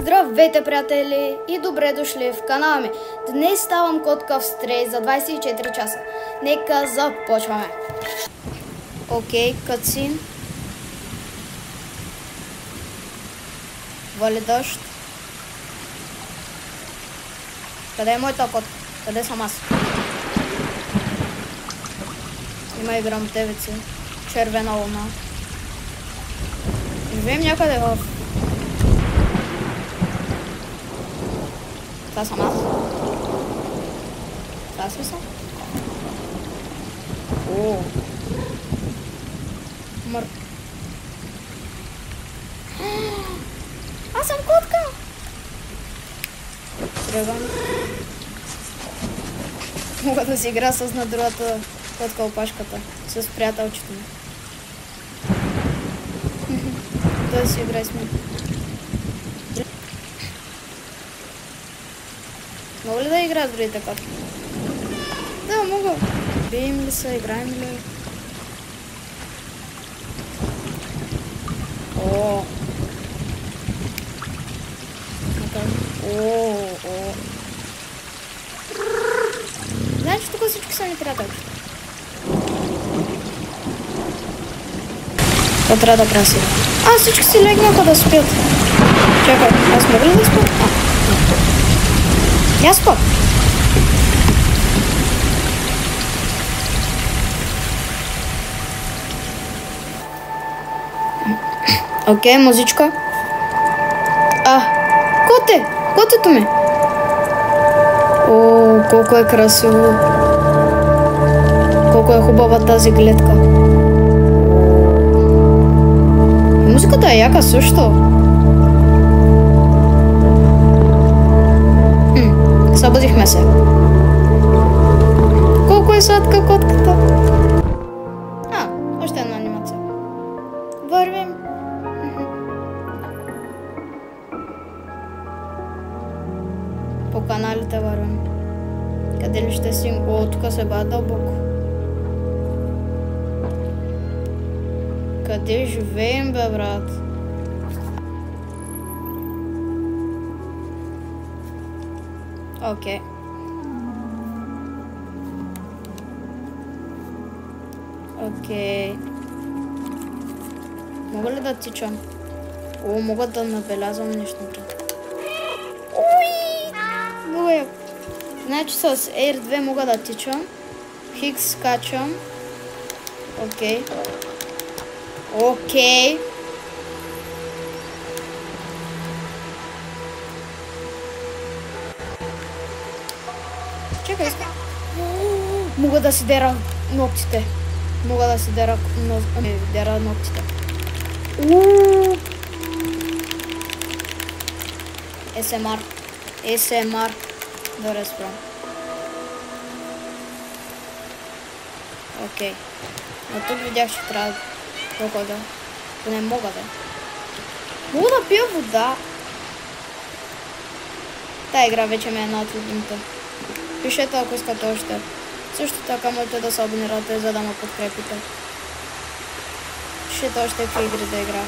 Здравейте, приятели, и добре дошли в канала ми. Днес ставам котка в стрей за 24 часа. Нека започваме. Окей, катсин. Вали дъжд. Къде е моята котка? Къде съм аз? Има и гръмтевици. Червена луна. Живеем някъде в... Това съм аз. Това ли съм? О! Мър... Аз съм котка! Тръгвам. Мога да си игра с на другата котка опашката. С приятелчето ми. Да си играй с мен. Мога ли да игра с другите котки? Да, мога. Бием ли се, играем ли? О! О! Знаеш, че тук всички са ни приятелки. Това трябва да красива. Всички си легнаха да спят. Чакай, аз мога ли да спя? Я спа. Окей, музичка. Коте! Котето ми! О, колко е красиво! Колко е хубава тази гледка! Музиката е яка също! Събудихме се. Колко е сладка котката! Още една анимация. Вървим. По каналите вървим. Къде ли ще си? Тук се бава дълбоко. Къде живеем, бе, брат? Окей. Мога ли да тичам? Мога да набелязвам нещо. Много е. Значи с R2 мога да тичам. Хикс скачам. Окей. Чакай, мога да си дера ногтите. Дера ногтите. ASMR. Добре, спрям. Окей. Но тук видях, че трябва да ходя. Не мога да. Мога да пия вода. Тая игра вече ми е една от любимите. Пишете, ако искате още. Също така можете да се абонирате, за да ме подкрепите. Пишете още какви игри да игра.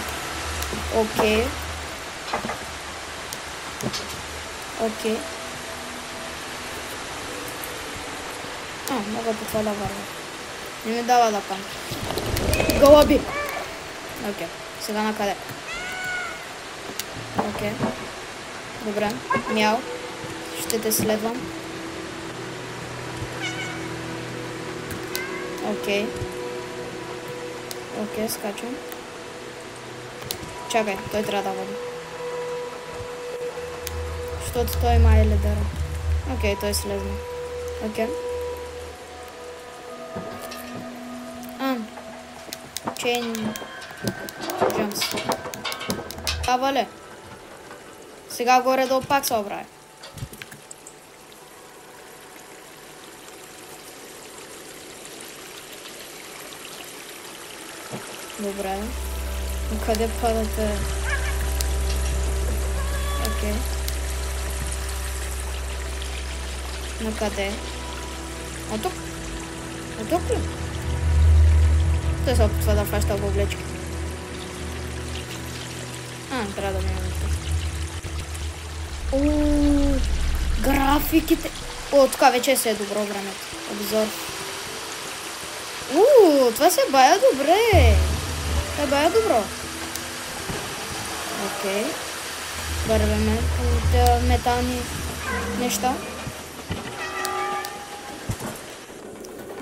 Окей. Мога по това да вървя. Не ми дава да пам. Гълъби! Окей. Сега на къде? Окей. Добре. Мяу. Ще те следвам. Окей, скачвам. Чакай, той трябва да води. Защото той има ледера. Окей, той слезна. Окей. Chain jumps. Вале. Сега горе-долу пак се обрави. Добре. Къде падате? Окей. На къде? Тук? Тук ли? Той се опитва да фаща облечки. Трябва да минем тук. графиките. О, тук вече се е добро времето. Обзор. Това се бая добре. Това е бая добро. Окей. Върваме по тези метални неща.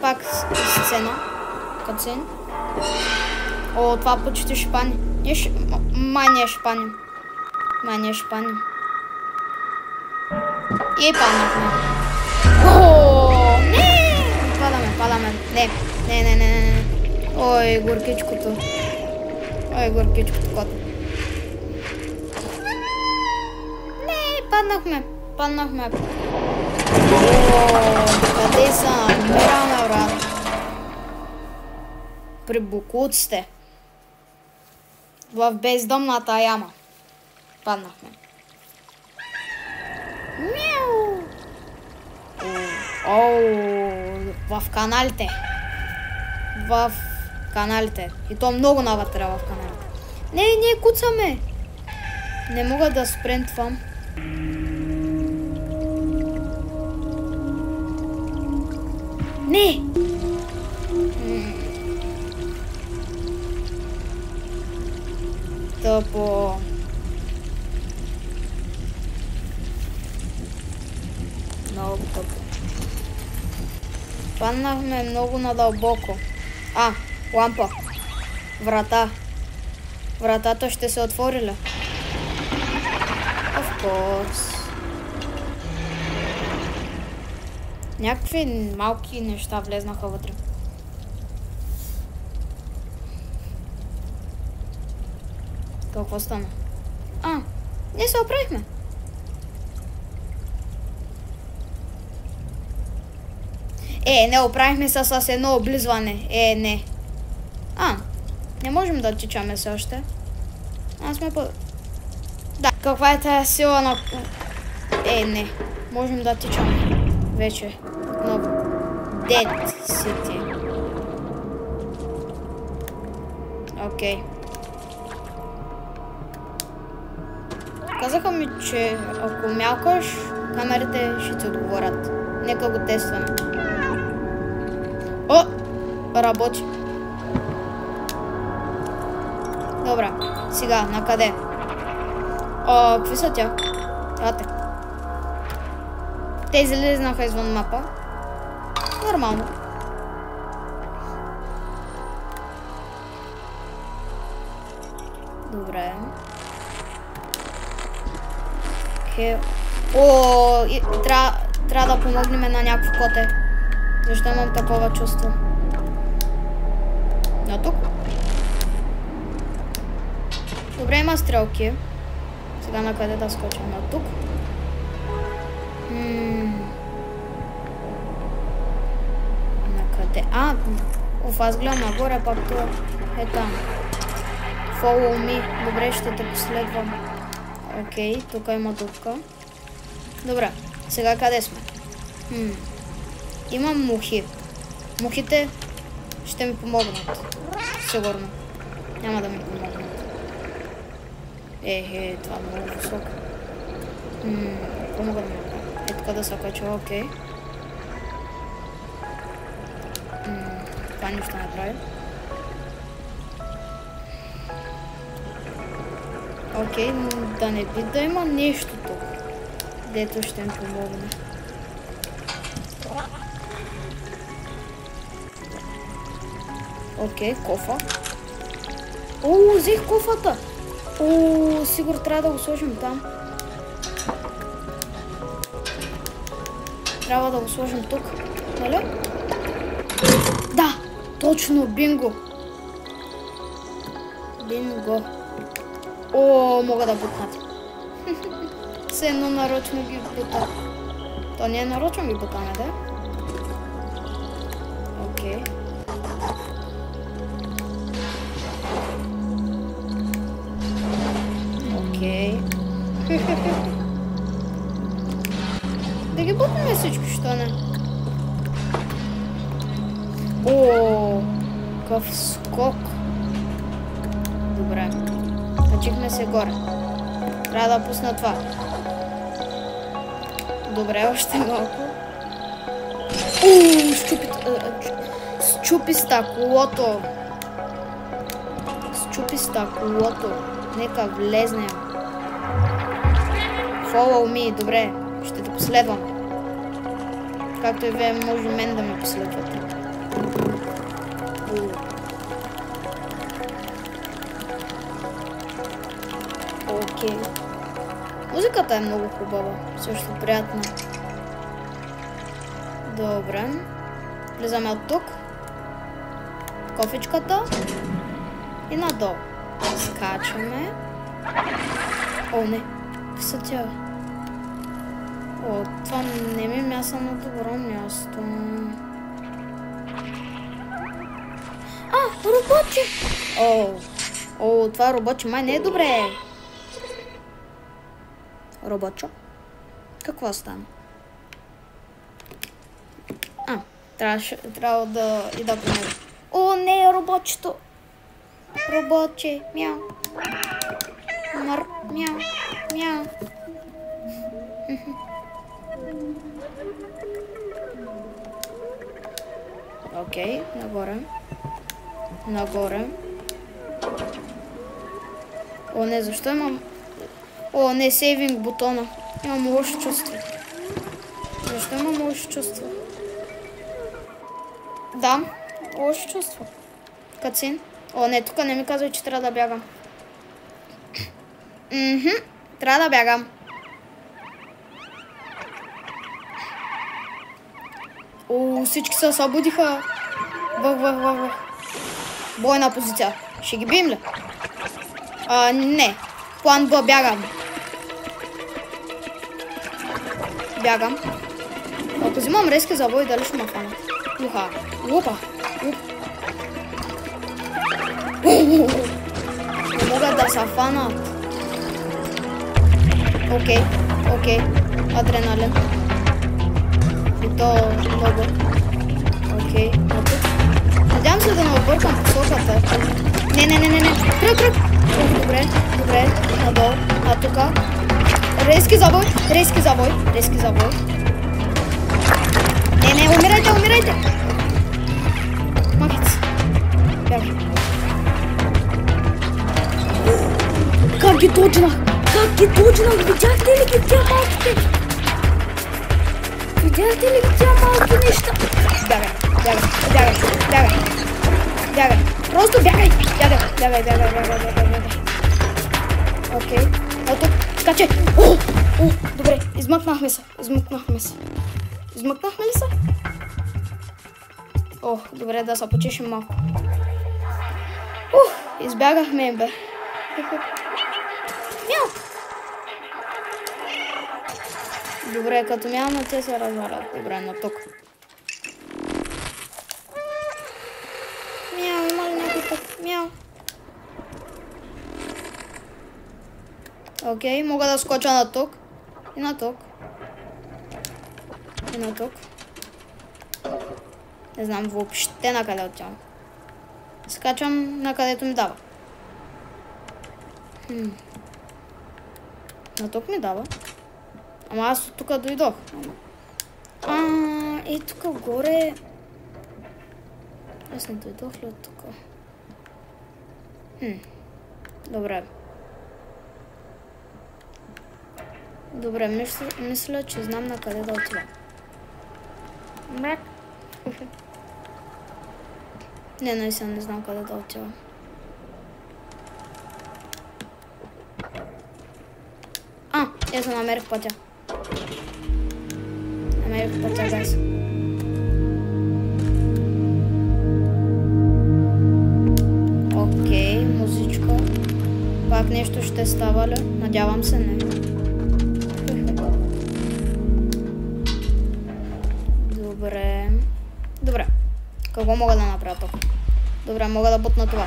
Пак сцена. Кацин. О, това почти шпани. Май не е шпани. Май не е шпани. И паднахме. О, не! Падаме. Не. Ой, горкичкото. Кото. Не, паднахме. О, къде са? Намираме, брат. При букуците. В бездомната яма. Паднахме. Мяу! В каналите. И то много навътре в каналите. Не, куцаме. Не мога да спринтвам. Не! Тъпо. Много тъпо. Паднахме много надълбоко. Лампа. Врата. Вратата ще се отвори ли? Of course. Някакви малки неща влезнаха вътре. Какво стана? Ние се оправихме. Не оправихме се с едно облизване. Не. Не можем да тичаме се още. Сме по... Да, каква е тая сила на... Не. Можем да тичаме. Вече. Отново. Dead City. Окей. Казаха ми, че ако мялкаш, камерите ще ти отговорят. Нека го тестваме. Работи. Добре, сега, на къде? Какви са тя? Ате. Те излезнаха извън мапа. Нормално. Добре. Трябва да помогнем на някакво коте. Защо имам такова чувство? На тук? Добре, има стрелки. Сега на къде да скочим? На тук? На къде? Аз гледам нагоре, пак това е там. Follow me. Добре, ще те последвам. Окей, тук има дупка. Добре, сега къде сме? Имам мухи. Мухите ще ми помогнат. Сигурно. Няма да ми помогнат. Това е много високо. Какво мога да ми направя? Тук да се кача, окей. Това нищо не прави. Окей, да не би да има нещо тук, дето ще ми помогне. Окей, кофа. Взех кофата. Сигурно трябва да го сложим там. Трябва да го сложим тук, нали? Да, точно, бинго. Мога да бутнат. Все едно нарочно ги бута. То не е нарочно ги бутаме, да? Окей. Да ги бутнем всичко, що не? Какъв скок. Добре. Качихме се горе. Трябва да пусна това. добре, още малко. Счупи стъклото. Счупи стъклото. Нека влезнем. Follow me, добре. Ще те последвам. Както и вие може мен да ме последвате. Окей. Музиката е много хубава. Също приятна. Добре. Влизаме от тук. Кофичката. И надолу. Скачаме. О, не. Какви са тя? О, това не ми мяса на добро място. Роботче! О, това роботче май не е добре. Роботчо? Какво стана? Трябва да ида по него. О, не, роботчето! Роботче, мяу. Мяу, мяу. Окей, нагоре. Нагоре. О, не, защо имам... О, не, сейвинг бутона. Имам лошо чувство. Защо имам лошо чувство? Да, лошо чувство. Кацин. О, не, тук не ми казва, че трябва да бягам. Трябва да бягам. О, всички се събудиха. Вах. Бойна позиция. Ще ги бием ли? Не. План Б, бягам. Бягам. Ако взимам резки завой, дали ще ме фана? Уха. Опа. Не могат да се фанат. Окей. Адреналин. И то много. Окей. Надявам се да не объркам посоката. Не. Кръг. Добре. Надолу. Тука. Резки забой. Не, умирайте. Махиц. Бягай. Как ги доджнах? Видяхте ли ги тя малките? Неща? Бягай. Просто бягай. Окей. Ето, скачай. Добре, измъкнахме се. Измъкнахме ли се? Добре, да се почешем малко. Избягахме, бе. Мяу. Добре, като мяу, те се развалят. Добре, на тук. Мяу, има ли някой тук? Мяу. Окей, мога да скоча на тук. И на тук. Не знам въобще на къде отивам. Скачам на където ми дава. На тук ми дава. Ама аз от тук дойдох. И тук горе... Аз не дойдох ли от тук? Добре, мисля, че знам на къде да отивам. Мрак. Не, наистина не знам къде да отивам. Ето намерих пътя. Гайс. Окей, музичка. Пак нещо ще става ли? Надявам се, не. Добре. Какво мога да направя тук? Добре, мога да бутна това.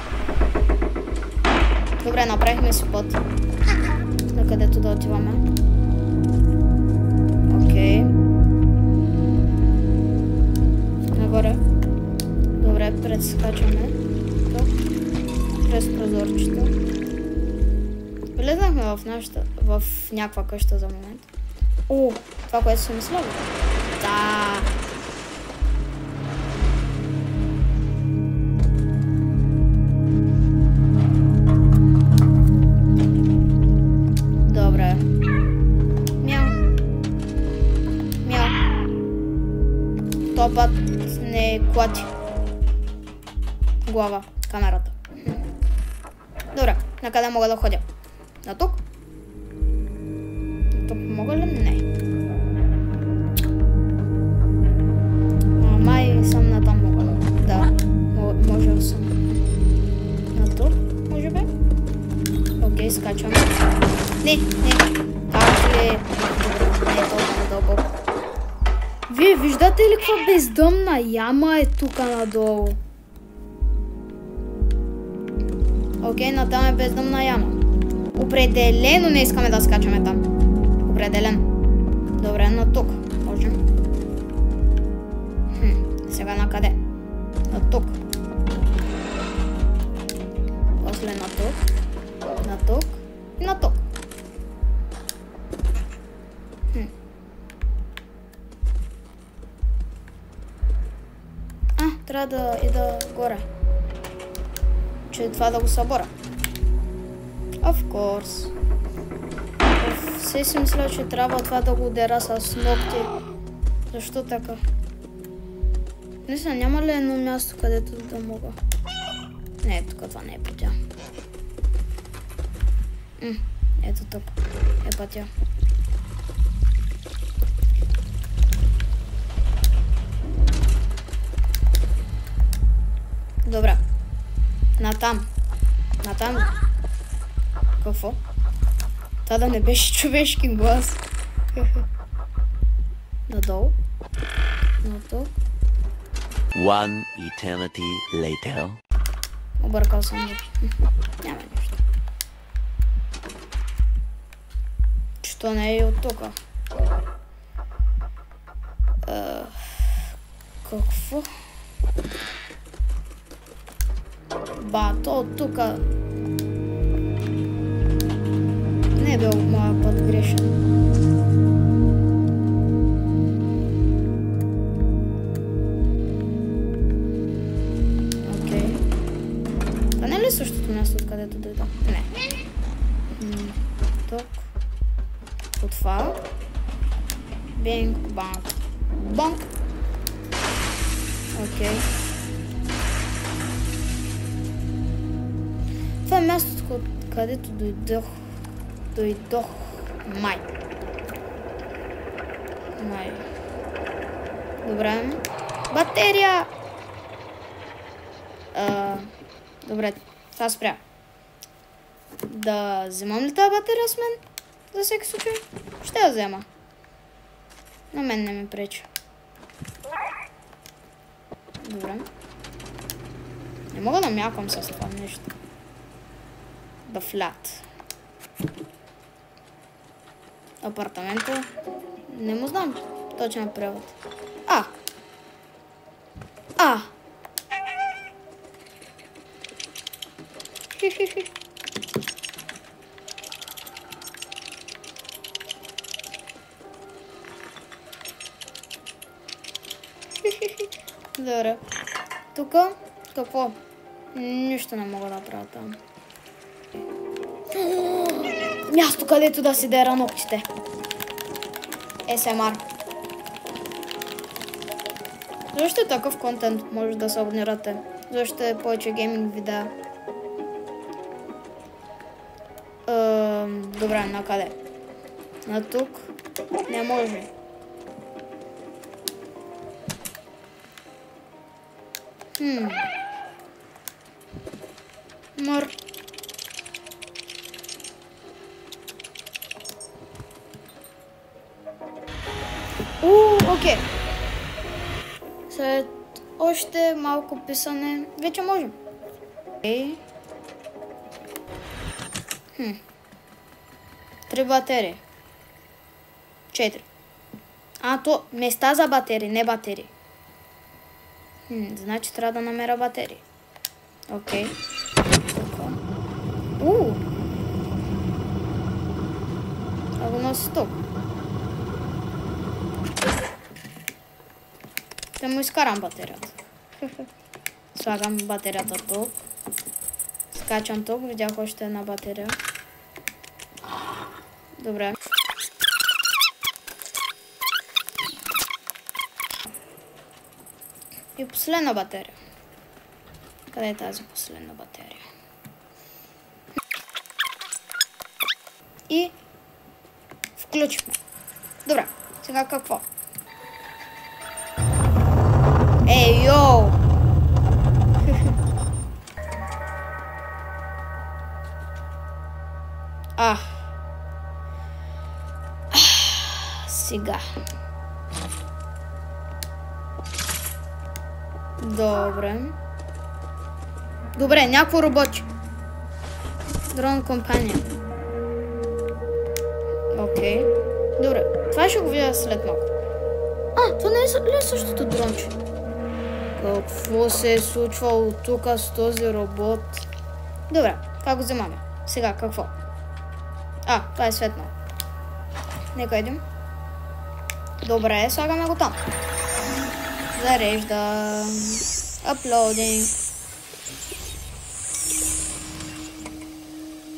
Добре, направихме си път. На където да отиваме. Окей. Нагоре. Добре, прескачаме. През прозорчето. Влезнахме в някаква къща за момент. О, това, което съм мислила. Да. Добре. Мяу. Мяу. Този път не клати глава камерата. Добре, на къде мога да ходя? На тук? На тук мога ли? Не. Май съм на там мога. Да, може да съм. На тук, може би? Окей, скачваме. Не. Как ли? Не е толкова дълбоко. Вие виждате ли каква бездъмна яма е тук надолу? Окей, натам е бездъмна яма. Определено не искаме да скачаме там. Определено. Добре, на тук. Можем. Сега на къде? На тук. После на тук. На тук. И на тук. Трябва да ида горе. Че това да го събора. Of course. Все си мисля, че трябва това да го удера с ногти. Защо така? Мисля, няма ли едно място, където да мога? Не, тук това не е пътя. Ето тук е пътя. Добре. Натам. Натам. Какво? Това да не беше човешки глас. Надолу. Надолу. One eternity later. Объркал съм ги. Няма нищо. Що не е от тук? Какво? Ба, то от тук не е бил моя път грешен. Окей. Това не е ли същото място, откъдето дойда? Не. Тук. От това. Бинг, банк. Банк. Окей. Това е мястото, където дойдох. Май. Добре. Батерия! Добре, това спря. Да вземам ли тази батерия с мен? За всеки случай? Ще я взема. На мен не ми пречи. Добре. Не мога да мякам с това нещо. Да флят. Апартамента. Не му знам точен превод. Хи-хи-хи. Добре. Тук какво? Нищо не мога да правя там. Място, където да си дера ногтите. SMR. Защо е такъв контент може да се абонирате? Защо е повече гейминг видеа? Добре, на къде? На тук? Не може. Мър. Окей. След още малко писане, вече можем. Окей. 3 батерии. 4. То места за батерии, не батерии. Значи трябва да намеря батерии. Окей. Това го носи тук. Ще му изкарам батерията. Слагам батерията тук. Скачам тук, видях още една батерия. Добре. И последна батерия. Къде е тази последна батерия? И включим. Добре, сега какво? Ей, йоу! Сега. Добре, някакво работи. Дрон компания. Окей. Добре, това ще го видя след малко. Това не е ли същото дронче? Какво се е случвало тук с този робот? Добре, това го вземаме. Сега, какво? Това е светно. Нека идем. Добре, слагаме го там. Зареждам. Аплодинг.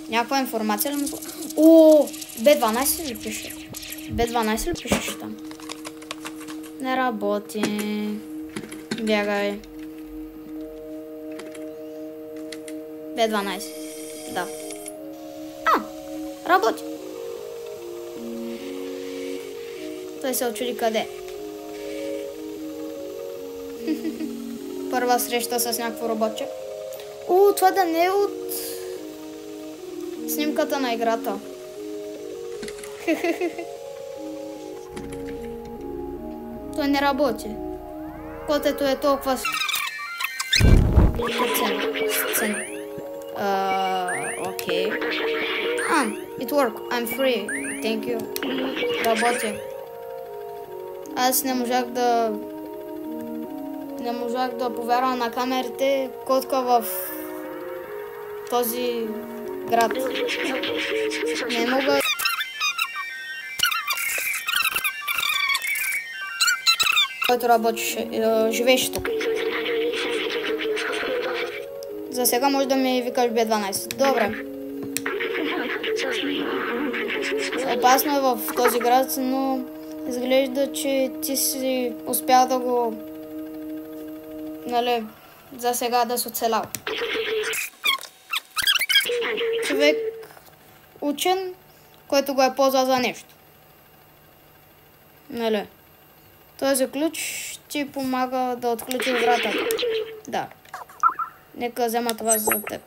Някаква информация ли му слага? B12 ли пише? B12 ли пишеш там? Не работи. Бягай. B12. Да. Работи. Той се очуди къде. Първа среща с някакво роботче. Това да не е от снимката на играта. Той не работи. Котето е толкова сцена. Окей. It work. I'm free. Thank you. Работи. Аз не можах да повярвам на камерите, котка в този град. Не мога. Който работеше, живееше тук. За сега може да ми викаш B12. Добре. Опасно е в този град, но изглежда, че ти си успял да го... за сега да си оцелял. Човек учен, който го е ползвал за нещо. Този ключ ти помага да отключиш вратата. Да. Нека взема това за теб.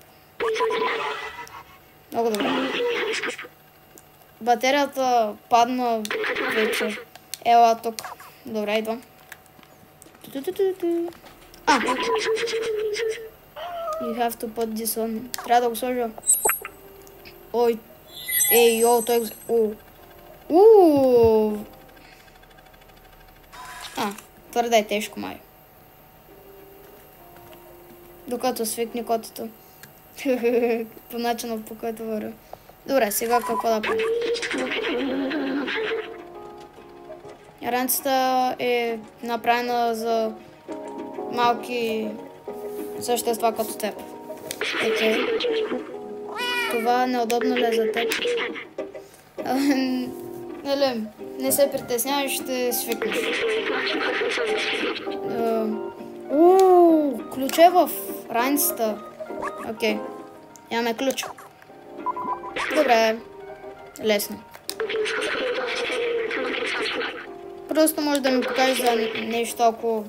Много добре. Батерията падна вече. Ела тук. Добре, идвам. You have to put this on. Трябва да го сложа. Той го... Твърде е тежко, май. Докато свикне котето. По начина, по който вървя. Добре, сега какво да правим? Ранцата е направена за малки същества като теб. Това е неудобно ли е за теб? Не се притеснявай, ще свикнеш. Ключ е в раницата. Окей. Имаме ключ. Добре. Лесно. Просто може да ми покажеш за нещо, ако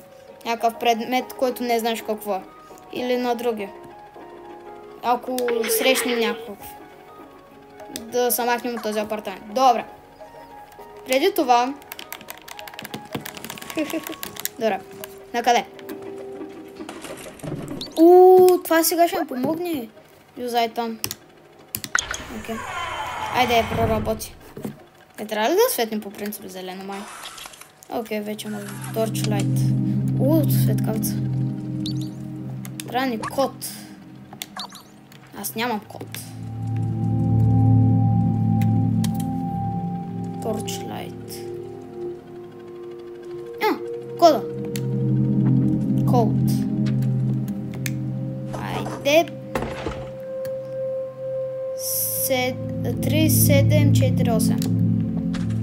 някакъв предмет, който не знаеш какво е. Или на други. Ако срещнем някакъв. Да се махнем от този апартамент. Добре. Преди това... Добре. Накъде? Това сега ще ми помогне. Юзай там. Окей. Айде, проработи. Трябва ли да светнем по принцип зелено, май? Окей, вече може. Torchlight. Светкавица. Трябва ни код. Аз нямам код. Torchlight. Кода. 3748.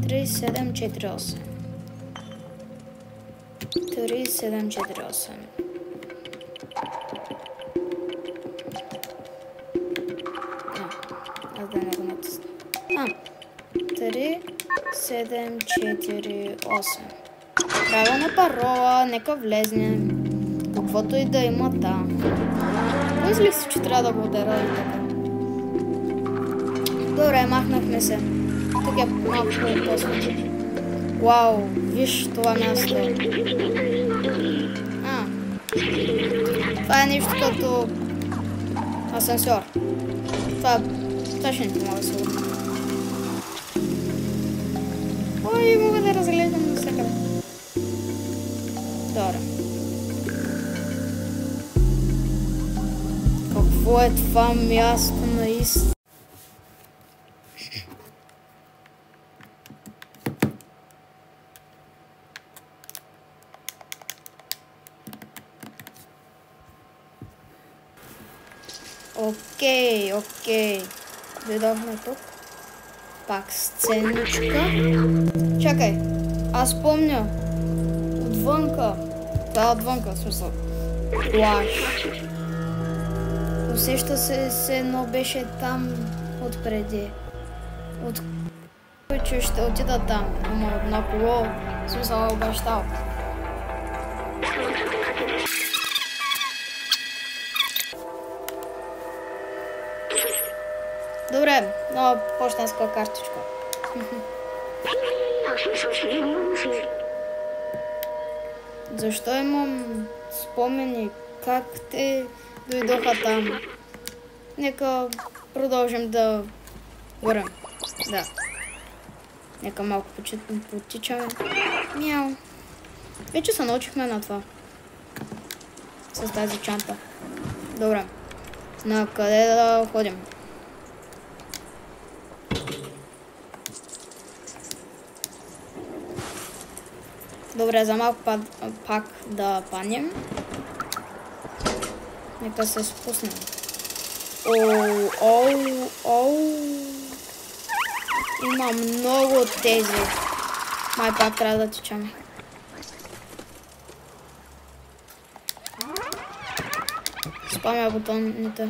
3748. 3748. Аз да не го натисна. 3748. Правилна парола, нека влезне. Каквото и да има там. Мислих си, че трябва да го удара и така. Добре, махнахме се. Тук е малко по-после. Вау, виж това място. Това е нещо като асансьор. Това ще не помага сигурно. Ой, мога да разглеждам навсякъде. Добре. Какво е това място наистина? Окей. Дойдохме тук. Пак сценичка. Чакай, аз помня. Отвънка. Това е отвънка, в смисъл. Плаж. Усеща се, но беше там отпреди. Че ще отида там. Ама на коло. В смисъл обещал. Добре, нова почтенска картичка. Защо имам спомени как те дойдоха там? Нека продължим да говорим. Да. Нека малко потичаме. Мяу. Вече се научихме на това. С тази чанта. Добре. На къде да ходим? Добре, за малко пак да панем. Нека се спуснем. Има много от тези. Май пак трябва да тичаме. Спамя бутоните.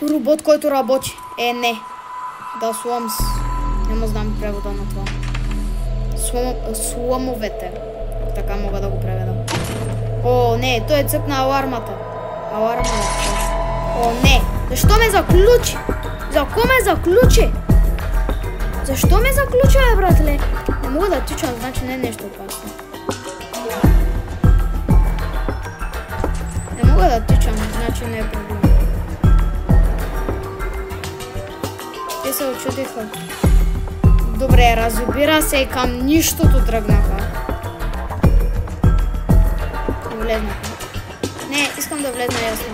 Робот, който работи. Не. Да сломс. Не му знам превода на това. Сломовете. Така мога да го преведа. Не, той е цъпна алармата. Не. Защо ме заключи? За кой ме заключи? Защо ме заключи, братле? Не мога да тичам, значи не е нещо опасно. Не мога да тичам, значи не е проблем. Те се очудиха. Добре, разбира се, към нищото тръгнаха. Влезнаха. Не, искам да влезна ясно.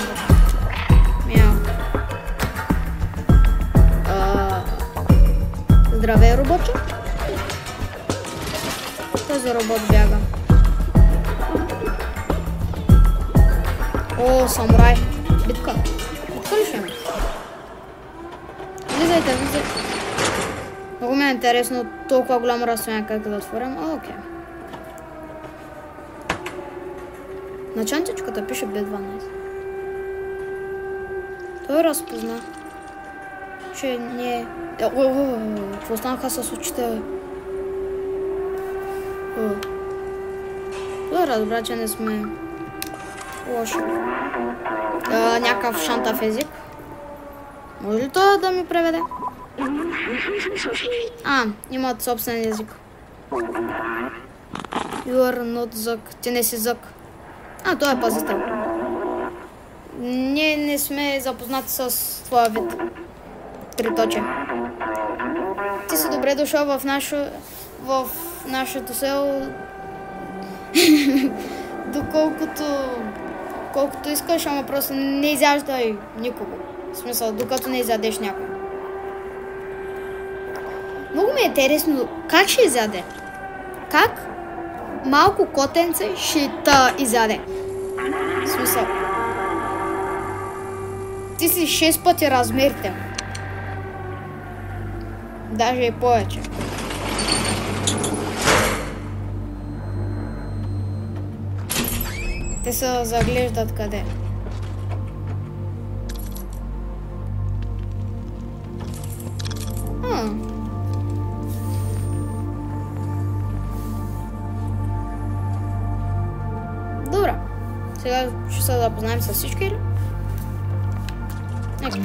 Мяу. Здравей, роботче. Този робот бяга. Самурай. Битка. Битка ли ще има? Влизайте. Много ми е интересно толкова голямо разстояние как да отворим. Окей. На чантичката пише B12. Той разпозна, че не е... Какво станаха с очите? Той разбра, че не сме лоши. Някакъв шантав език. Може ли това да ми преведе? Имат собствен език. You are not Zuck. Ти не си Zuck. Той е пазител. Ние не сме запознати с твоя вид. Приточе. Ти си добре дошъл в нашето село. Колкото искаш, ама просто не изяждай никого. В смисъл, докато не изядеш някой. Много ми е интересно, как ще изяде? Как малко котенце ще та изяде? В смисъл. Ти си 6 пъти размерите. Даже и повече. Те се заглеждат къде. Добре. Сега ще се запознаем с всички или? Нека.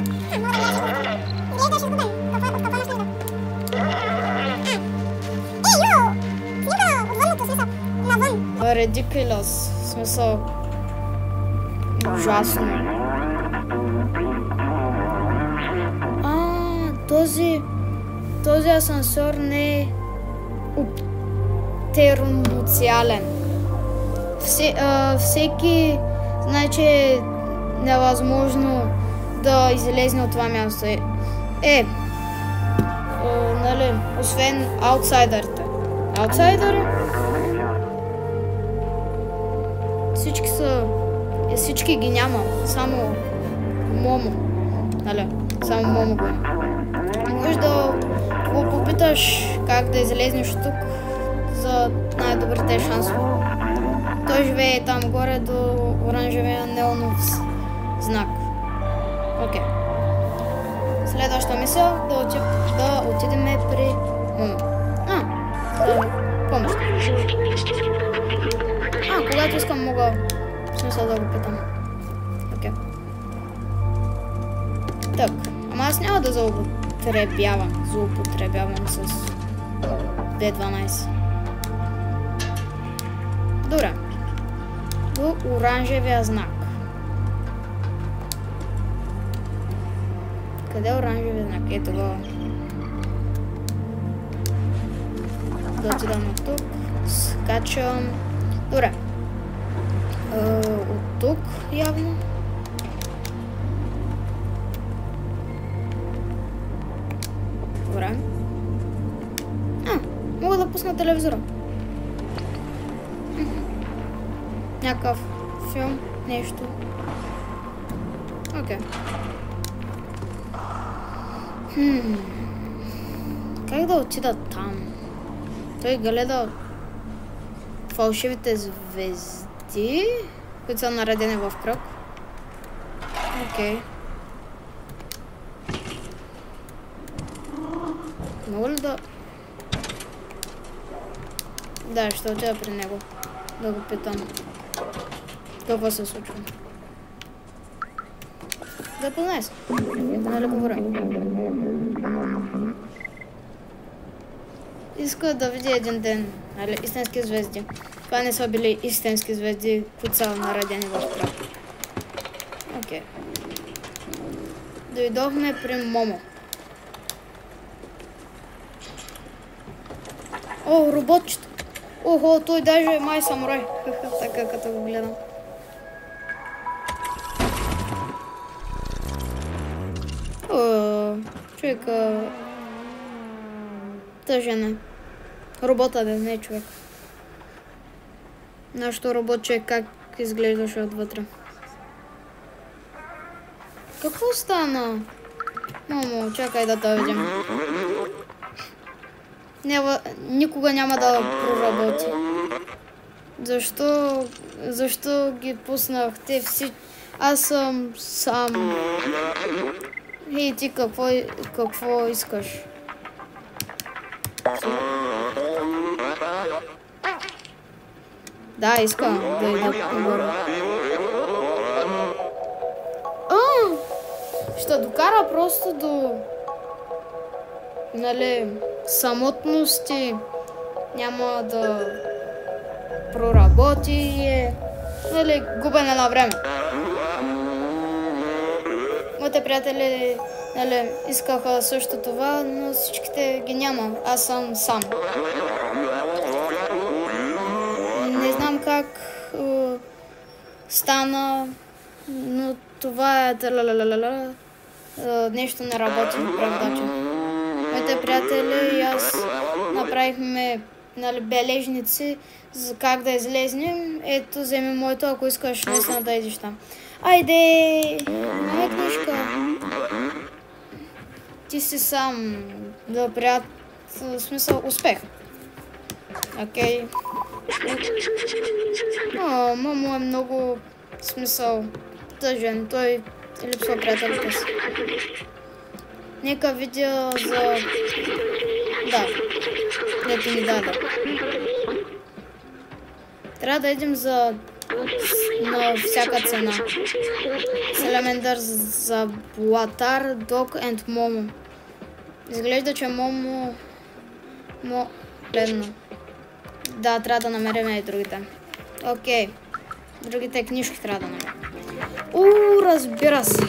Ridiculous. В смисъл. Ужасно. Този асансьор не е термоциален. Всеки знае, че е невъзможно да излезне от това място. Нали, освен аутсайдерите. Аутсайдери? Всички ги няма. Само Момо. Нали, само Момо го е. Може да го попиташ как да излезнеш тук за най-добрите шансове. Той живее там горе до оранжевия неонов знак. Окей. Следваща мисъл да отидем при Момо. Помощ. Когато искам мога в смисъл да го питам. Окей. Так, ама аз няма да злоупотребявам с D12. Добре. До оранжевия знак. Къде е оранжевия знак? Ето го. Да отидам от тук. Скачам. Добре. От тук явно. Добре. Мога да пусна телевизора. Някакъв филм, нещо. Окей. Как да отида там? Той гледа фалшивите звезди, които са наредени в кръг. Окей. Мога ли да... Да, ще отида при него. Да го питам. Какво се случва? Запознай се. Нали говоря? Иска да види един ден, нали, истински звезди. Това не са били истински звезди, които са наредени в кръг. Окей. Дойдохме при Момо. О, роботчето! Охо, той даже е май самурай. Така като го гледам. Човека... Тъжен е. Робота да не е човек. Нашето роботче как изглеждаше отвътре. Какво стана? Мамо, чакай да те видим. Никога няма да проработи. Защо ги пуснахте всички? Аз съм сам. Хей, ти какво искаш? Да, искам да ида по-горе. Ще докара просто до... Нали, самотности. Няма да проработи. Нали, губене на време. Моите приятели, нали, искаха също това, но всичките ги няма. Аз съм сам. Не знам как стана, но това е нещо не работи на преводача. Моите приятели и аз направихме, нали, бележници за как да излезнем. Ето, вземи моето, ако искаш наистина да идиш там. Айде! Моя книжка. Ти си сам. да в смисъл успех. Окей. Мамо е много в смисъл тъжен. Той липсва приятелите си. Нека видя за... Да. Дето ни даде. Трябва да идем на всяка цена. Саламендър за Блатар, Дог and Момо. Изглежда, че Момо... Ледно. Да, трябва да намерим и другите. Окей. Другите книжки трябва да намерим. Разбира се.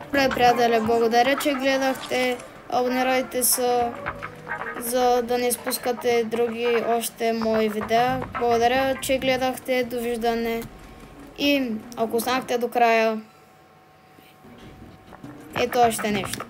Добре, приятели, благодаря, че гледахте. Абонирайте се, за да не изпускате други още мои видеа. Благодаря, че гледахте. Довиждане. И ако останахте до края, ето още нещо.